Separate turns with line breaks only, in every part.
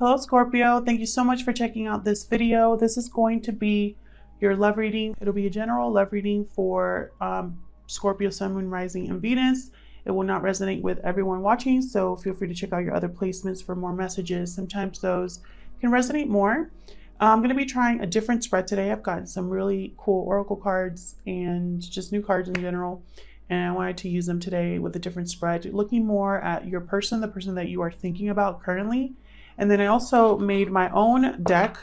Hello Scorpio, thank you so much for checking out this video. This is going to be your love reading. It'll be a general love reading for Scorpio, Sun, Moon, Rising, and Venus. It will not resonate with everyone watching, so feel free to check out your other placements for more messages. Sometimes those can resonate more. I'm going to be trying a different spread today. I've gotten some really cool oracle cards and just new cards in general, and I wanted to use them today with a different spread, looking more at your person, the person that you are thinking about currently. And then I also made my own deck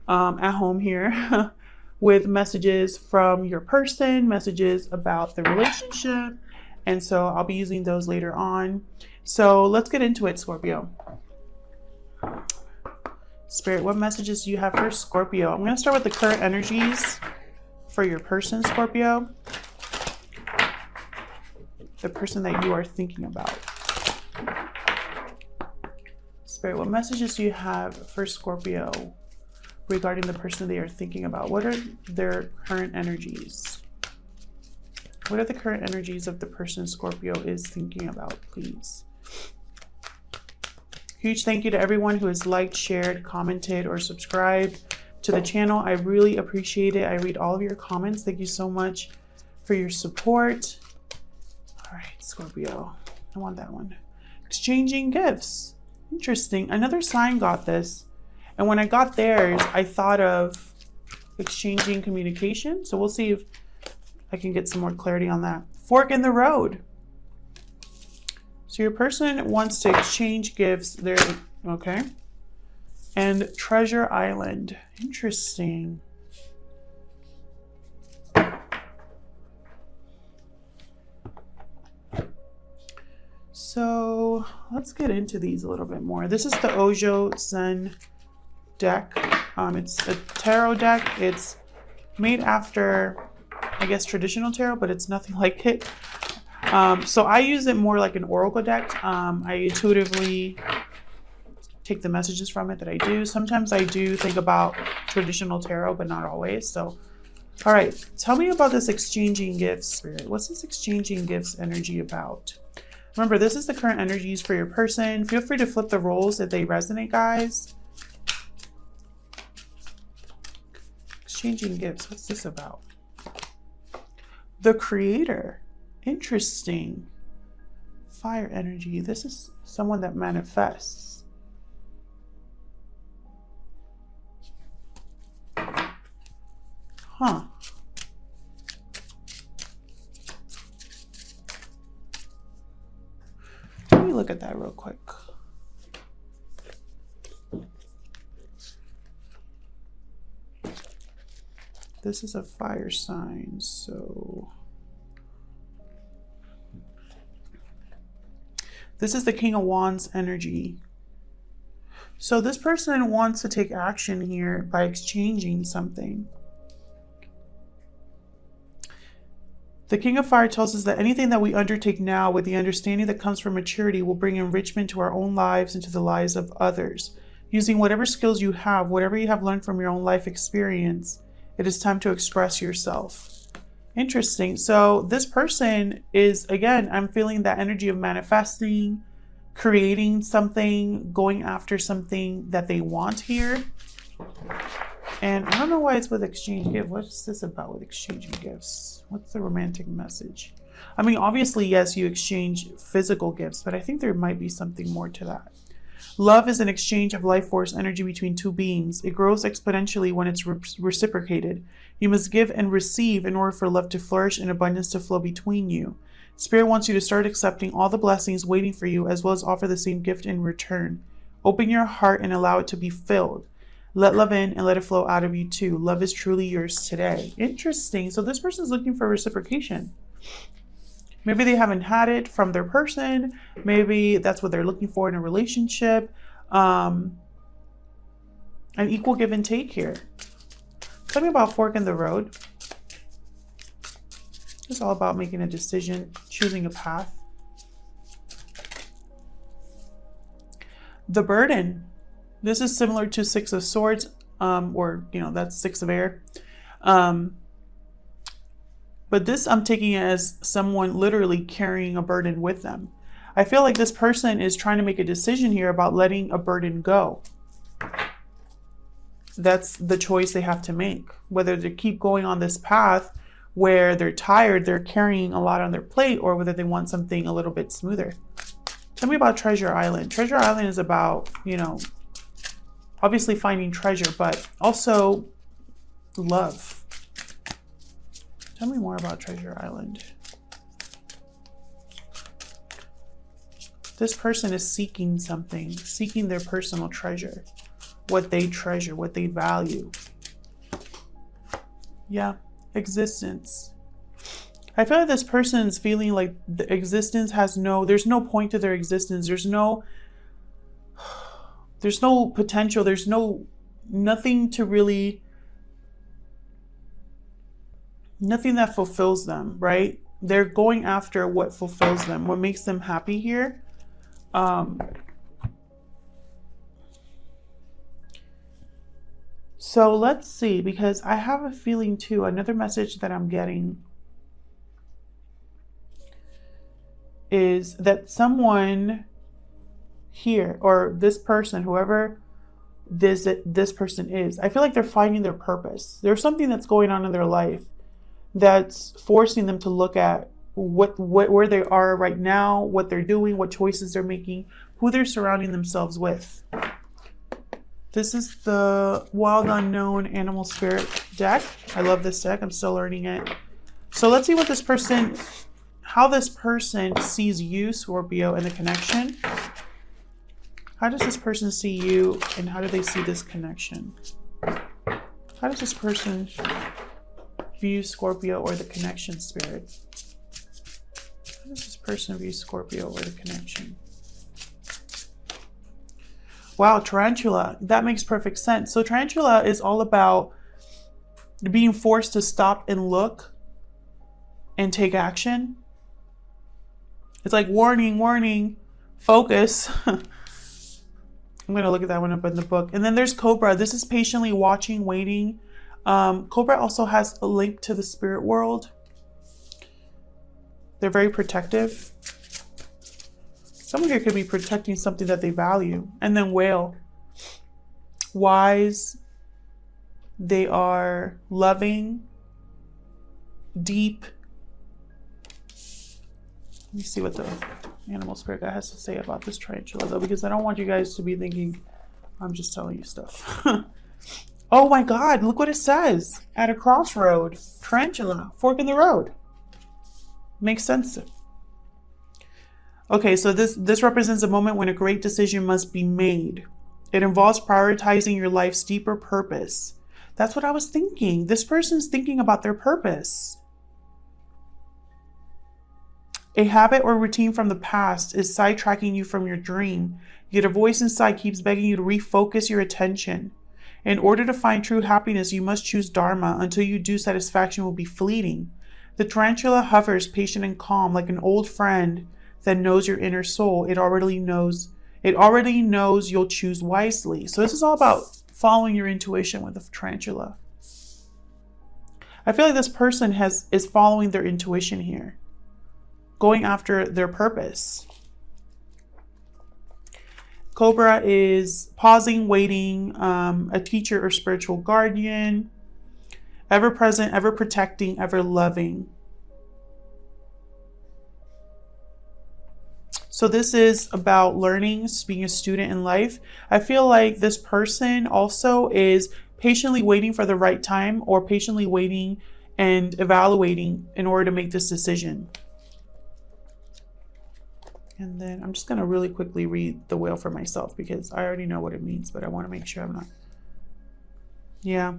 at home here with messages from your person, messages about the relationship. And so I'll be using those later on. So let's get into it, Scorpio. Spirit, what messages do you have for Scorpio? I'm going to start with the current energies for your person, Scorpio. The person that you are thinking about. Spirit, what messages do you have for Scorpio regarding the person they are thinking about? What are their current energies? What are the current energies of the person Scorpio is thinking about, please? Huge thank you to everyone who has liked, shared, commented, or subscribed to the channel. I really appreciate it. I read all of your comments. Thank you so much for your support. All right, Scorpio, I want that one. Exchanging gifts. Interesting. Another sign got this. And when I got theirs, I thought of exchanging communication. So we'll see if I can get some more clarity on that. Fork in the road. So your person wants to exchange gifts. There, okay. And Treasure Island. Interesting. So let's get into these a little bit more. This is the Ojo Zen deck. It's a tarot deck. It's made after, I guess, traditional tarot, but it's nothing like it. So I use it more like an oracle deck. I intuitively take the messages from it that I do. Sometimes I do think about traditional tarot, but not always. So, all right, tell me about this exchanging gifts, Spirit. What's this exchanging gifts energy about? Remember, this is the current energies for your person. Feel free to flip the roles if they resonate, guys. Exchanging gifts. What's this about? The Creator. Interesting. Fire energy. This is someone that manifests. Huh. Let me look at that real quick. This is a fire sign, so this is the King of Wands energy. So this person wants to take action here by exchanging something. The King of Fire tells us that anything that we undertake now with the understanding that comes from maturity will bring enrichment to our own lives and to the lives of others. Using whatever skills you have, whatever you have learned from your own life experience, it is time to express yourself. Interesting. So this person is, again, I'm feeling that energy of manifesting, creating something, going after something that they want here. And I don't know why it's with exchange gift. What's this about with exchanging gifts? What's the romantic message? I mean, obviously, yes, you exchange physical gifts, but I think there might be something more to that. Love is an exchange of life force energy between two beings. It grows exponentially when it's reciprocated. You must give and receive in order for love to flourish and abundance to flow between you. Spirit wants you to start accepting all the blessings waiting for you, as well as offer the same gift in return. Open your heart and allow it to be filled. Let love in and let it flow out of you too. Love is truly yours today. Interesting. So this person's looking for reciprocation. Maybe they haven't had it from their person. Maybe that's what they're looking for in a relationship. An equal give and take here. Tell me about fork in the road. It's all about making a decision, choosing a path. The burden. This is similar to Six of Swords, or, you know, that's Six of Air. But this I'm taking as someone literally carrying a burden with them. I feel like this person is trying to make a decision here about letting a burden go. that's the choice they have to make. Whether they keep going on this path where they're tired, they're carrying a lot on their plate, or whether they want something a little bit smoother. Tell me about Treasure Island. Treasure Island is about, you know, obviously finding treasure, but also love. Tell me more about Treasure Island. This person is seeking something, seeking their personal treasure, what they treasure, what they value. Yeah, existence. I feel like this person is feeling like the existence has there's no point to their existence. There's no potential. There's nothing to really, nothing that fulfills them, right? They're going after what fulfills them, what makes them happy here. So let's see, because I have a feeling too, another message that I'm getting is that someone here, or this person, whoever this person is, I feel like they're finding their purpose. There's something that's going on in their life that's forcing them to look at where they are right now, what they're doing, what choices they're making, who they're surrounding themselves with. This is the Wild Unknown Animal Spirit deck. I love this deck. I'm still learning it. So let's see what this person, how this person sees you, Scorpio, and the connection. How does this person see you, and how do they see this connection? How does this person view Scorpio or the connection, Spirit? How does this person view Scorpio or the connection? Wow, Tarantula. That makes perfect sense. So Tarantula is all about being forced to stop and look and take action. It's like warning, warning, focus. I'm going to look at that one up in the book. And then there's Cobra. This is patiently watching, waiting. Cobra also has a link to the spirit world. They're very protective. Someone here could be protecting something that they value. And then Whale. Wise. They are loving. Deep. Let me see what the animal spirit guy has to say about this tarantula, though, because I don't want you guys to be thinking I'm just telling you stuff. Oh my God, look what it says. At a crossroad. Tarantula. Fork in the road. Makes sense. Okay, so this represents a moment when a great decision must be made. It involves prioritizing your life's deeper purpose. That's what I was thinking. This person's thinking about their purpose. A habit or routine from the past is sidetracking you from your dream, yet a voice inside keeps begging you to refocus your attention. In order to find true happiness, you must choose Dharma. Until you do, satisfaction will be fleeting. The tarantula hovers, patient and calm, like an old friend that knows your inner soul. It already knows you'll choose wisely. So this is all about following your intuition with the tarantula. I feel like this person is following their intuition here, going after their purpose. Cobra is pausing, waiting, a teacher or spiritual guardian, ever present, ever protecting, ever loving. So this is about learning, being a student in life. I feel like this person also is patiently waiting for the right time, or patiently waiting and evaluating in order to make this decision. And then I'm just going to really quickly read the whale for myself, because I already know what it means, but I want to make sure I'm not. Yeah.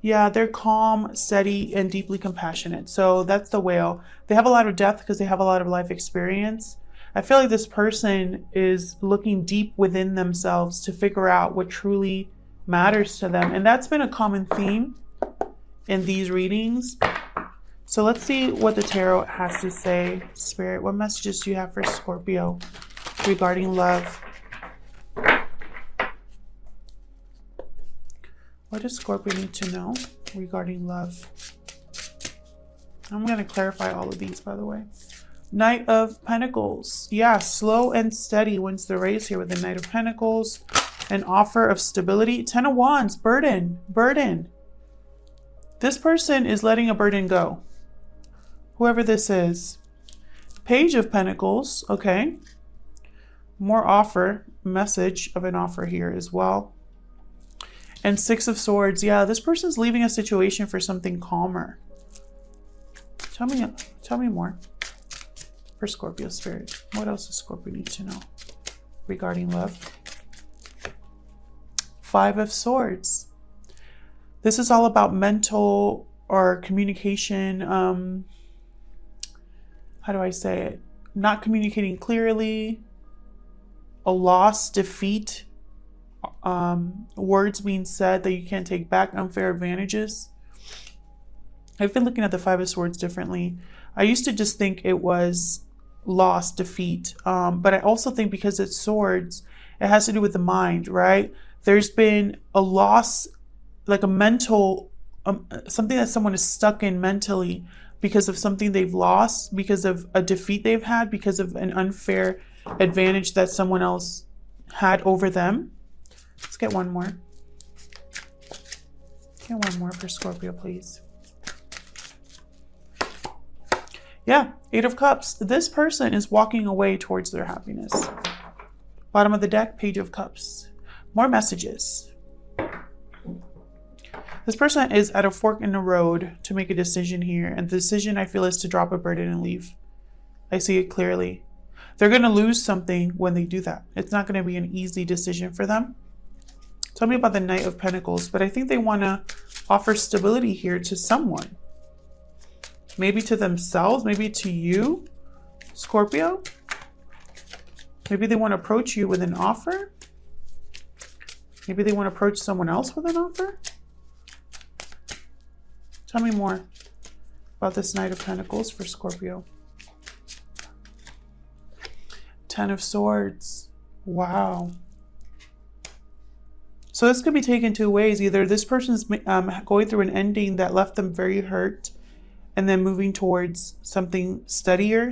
Yeah, they're calm, steady, and deeply compassionate. So that's the whale. They have a lot of depth because they have a lot of life experience. I feel like this person is looking deep within themselves to figure out what truly matters to them. And that's been a common theme in these readings. So let's see what the tarot has to say. Spirit, what messages do you have for Scorpio regarding love? What does Scorpio need to know regarding love? I'm going to clarify all of these, by the way. Knight of Pentacles. Yeah, slow and steady wins the race here with the Knight of Pentacles. An offer of stability. 10 of Wands. Burden. Burden. This person is letting a burden go. Whoever this is. Page of Pentacles. Okay. More offer. Message of an offer here as well. And Six of Swords. Yeah, this person's leaving a situation for something calmer. Tell me more. For Scorpio spirit. What else does Scorpio need to know regarding love? Five of Swords. This is all about mental or communication. How do I say it? Not communicating clearly. A loss, defeat. Words being said that you can't take back. Unfair advantages. I've been looking at the Five of Swords differently. I used to just think it was loss, defeat. But I also think because it's swords, it has to do with the mind, right? There's been a loss, like a mental, something that someone is stuck in mentally because of something they've lost, because of a defeat they've had, because of an unfair advantage that someone else had over them. Let's get one more. Get one more for Scorpio, please. Yeah, Eight of Cups. This person is walking away towards their happiness. Bottom of the deck, Page of Cups. More messages. This person is at a fork in the road to make a decision here. And the decision, I feel, is to drop a burden and leave. I see it clearly. They're going to lose something when they do that. It's not going to be an easy decision for them. Tell me about the Knight of Pentacles. But I think they want to offer stability here to someone. Maybe to themselves, maybe to you, Scorpio. Maybe they want to approach you with an offer. Maybe they want to approach someone else with an offer. Tell me more about this Knight of Pentacles for Scorpio. Ten of Swords. Wow. So this could be taken two ways. Either this person's going through an ending that left them very hurt, and then moving towards something steadier,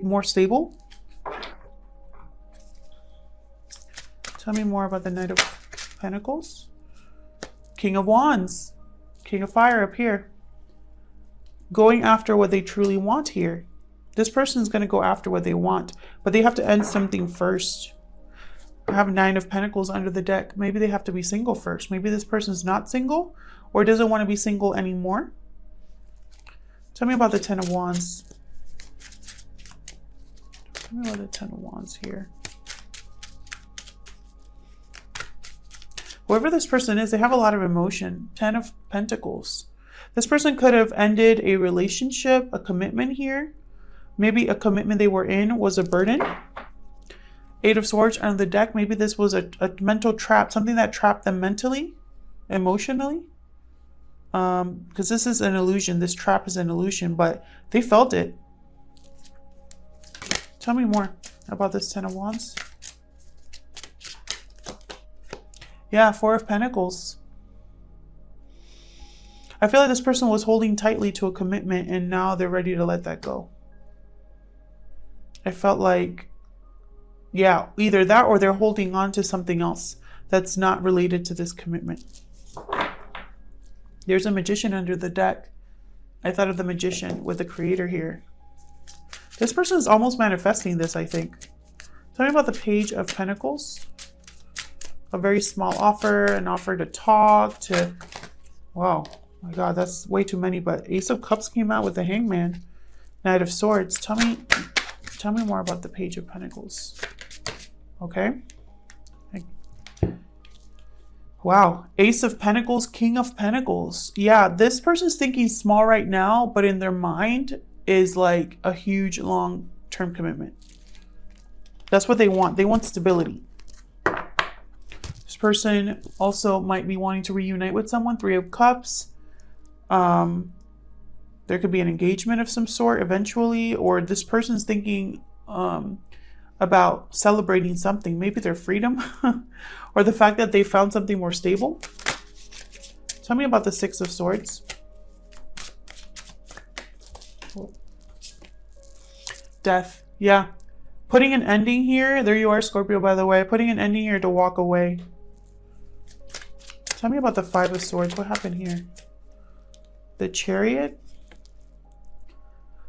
more stable. Tell me more about the Knight of Pentacles. King of Wands. King of Fire up here. Going after what they truly want here. This person is going to go after what they want, but they have to end something first. I have Nine of Pentacles under the deck. Maybe they have to be single first. Maybe this person's not single or doesn't want to be single anymore. Tell me about the Ten of Wands. Tell me about the Ten of Wands here. Whoever this person is, they have a lot of emotion. 10 of Pentacles. This person could have ended a relationship, a commitment here. Maybe a commitment they were in was a burden. 8 of Swords under the deck. Maybe this was a mental trap, something that trapped them mentally, emotionally. Because this is an illusion. This trap is an illusion, but they felt it. Tell me more about this Ten of Wands. Yeah, Four of Pentacles. I feel like this person was holding tightly to a commitment and now they're ready to let that go. I felt like, yeah, either that or they're holding on to something else that's not related to this commitment. There's a Magician under the deck. I thought of the Magician with the Creator here. This person is almost manifesting this, I think. Tell me about the Page of Pentacles. A very small offer, an offer to talk, to... Wow, my God, that's way too many. But Ace of Cups came out with the Hangman. Knight of Swords. Tell me more about the Page of Pentacles. Okay. Wow. Ace of Pentacles, King of Pentacles. Yeah, this person's thinking small right now, but in their mind is like a huge long-term commitment. That's what they want. They want stability. This person also might be wanting to reunite with someone. 3 of Cups. There could be an engagement of some sort eventually, or this person's thinking about celebrating something, maybe their freedom or the fact that they found something more stable. Tell me about the 6 of Swords. Death. Yeah. Putting an ending here. There you are, Scorpio, by the way. Putting an ending here to walk away. Tell me about the Five of Swords. What happened here? The Chariot.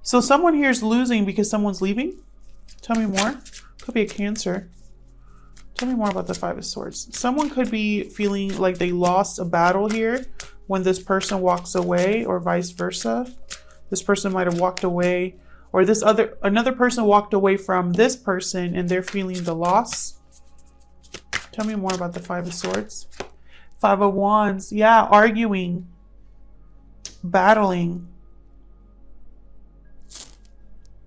So someone here is losing because someone's leaving? Tell me more. Could be a Cancer. Tell me more about the Five of Swords. Someone could be feeling like they lost a battle here when this person walks away, or vice versa. This person might have walked away, or another person walked away from this person and they're feeling the loss. Tell me more about the Five of Swords. Five of Wands. Yeah, arguing, battling.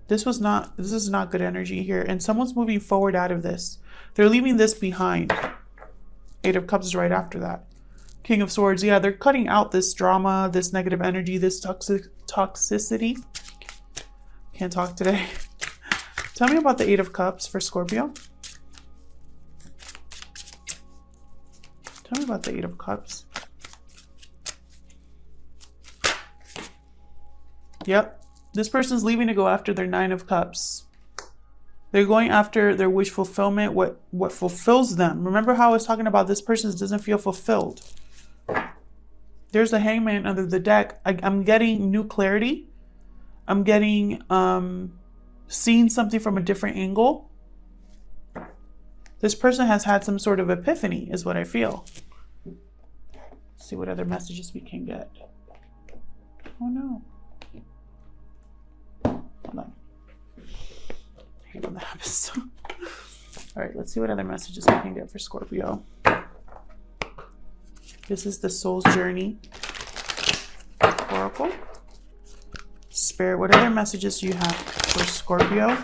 This is not good energy here. And someone's moving forward out of this. They're leaving this behind. Eight of Cups is right after that. King of Swords. Yeah, they're cutting out this drama, this negative energy, this toxicity. Can't talk today. Tell me about the Eight of Cups for Scorpio. Tell me about the Eight of Cups. Yep. This person's leaving to go after their Nine of Cups. They're going after their wish fulfillment, what fulfills them. Remember how I was talking about this person doesn't feel fulfilled. There's the Hangman under the deck. I'm getting new clarity. I'm getting seeing something from a different angle. This person has had some sort of epiphany is what I feel. Let's see what other messages we can get. Oh no. Hold on. I hate when that happens. All right, let's see what other messages we can get for Scorpio. This is the soul's journey. Oracle. Spirit, what other messages do you have for Scorpio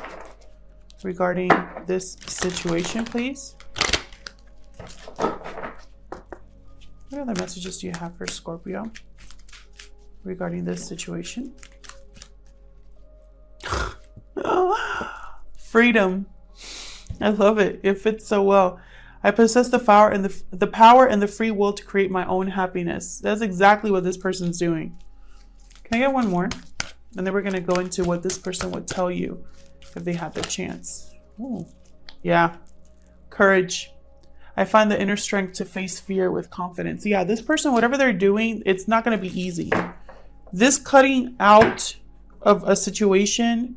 regarding this situation, please? What other messages do you have for Scorpio regarding this situation? Freedom. I love it. It fits so well. I possess the power and the free will to create my own happiness. That's exactly what this person's doing. Can I get one more? And then we're going to go into what this person would tell you if they had the chance. Ooh. Yeah. Courage. I find the inner strength to face fear with confidence. Yeah, this person, whatever they're doing, it's not going to be easy. This cutting out of a situation,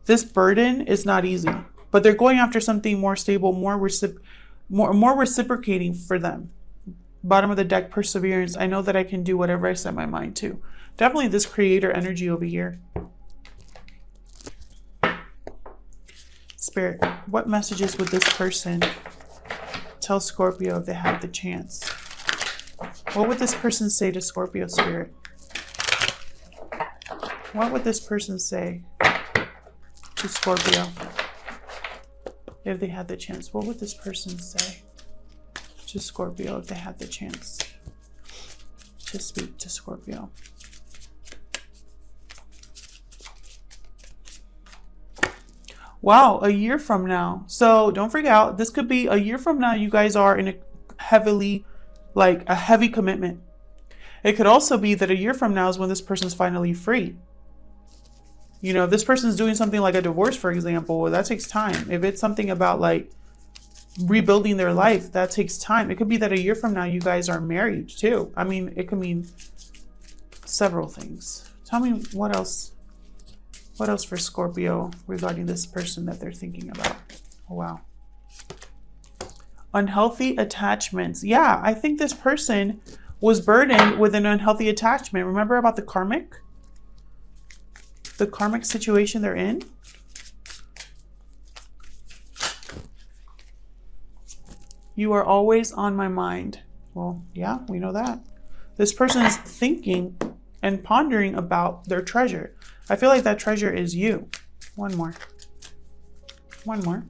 this burden is not easy. But they're going after something more stable, more reciprocating for them. Bottom of the deck, perseverance. I know that I can do whatever I set my mind to. Definitely this creator energy over here. Spirit, what messages would this person tell Scorpio if they had the chance? What would this person say to Scorpio, Spirit? What would this person say to Scorpio if they had the chance? What would this person say to Scorpio if they had the chance to speak to Scorpio? Wow, a year from now. So don't freak out. This could be a year from now. You guys are in a heavy commitment. It could also be that a year from now is when this person's finally free. You know, if this person's doing something like a divorce, for example, that takes time. If it's something about like rebuilding their life, that takes time. It could be that a year from now you guys are married too. I mean, it could mean several things. Tell me what else. What else for Scorpio regarding this person that they're thinking about? Oh, wow. Unhealthy attachments. Yeah, I think this person was burdened with an unhealthy attachment. Remember about the karmic situation they're in? You are always on my mind. Well, yeah, we know that. This person is thinking and pondering about their treasure. I feel like that treasure is you. One more. One more.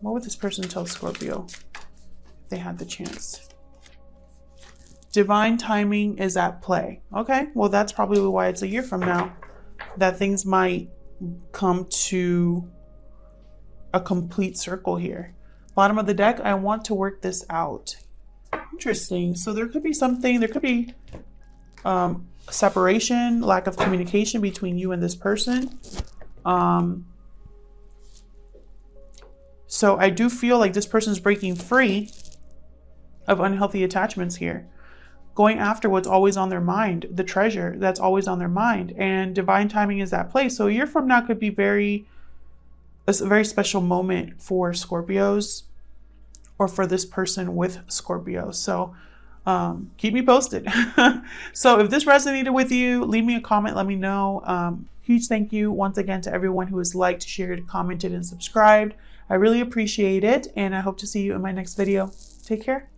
What would this person tell Scorpio if they had the chance? Divine timing is at play. Okay, well, that's probably why it's a year from now that things might come to a complete circle here. Bottom of the deck, I want to work this out. Interesting. So there could be something, there could be separation, lack of communication between you and this person. So I do feel like this person is breaking free of unhealthy attachments here, going after what's always on their mind, the treasure that's always on their mind, and divine timing is at play. So a year from now could be a very special moment for Scorpios, or for this person with Scorpio. So keep me posted. So if this resonated with you, leave me a comment, let me know. Huge thank you once again to everyone who has liked, shared, commented, and subscribed. I really appreciate it, and I hope to see you in my next video. Take care.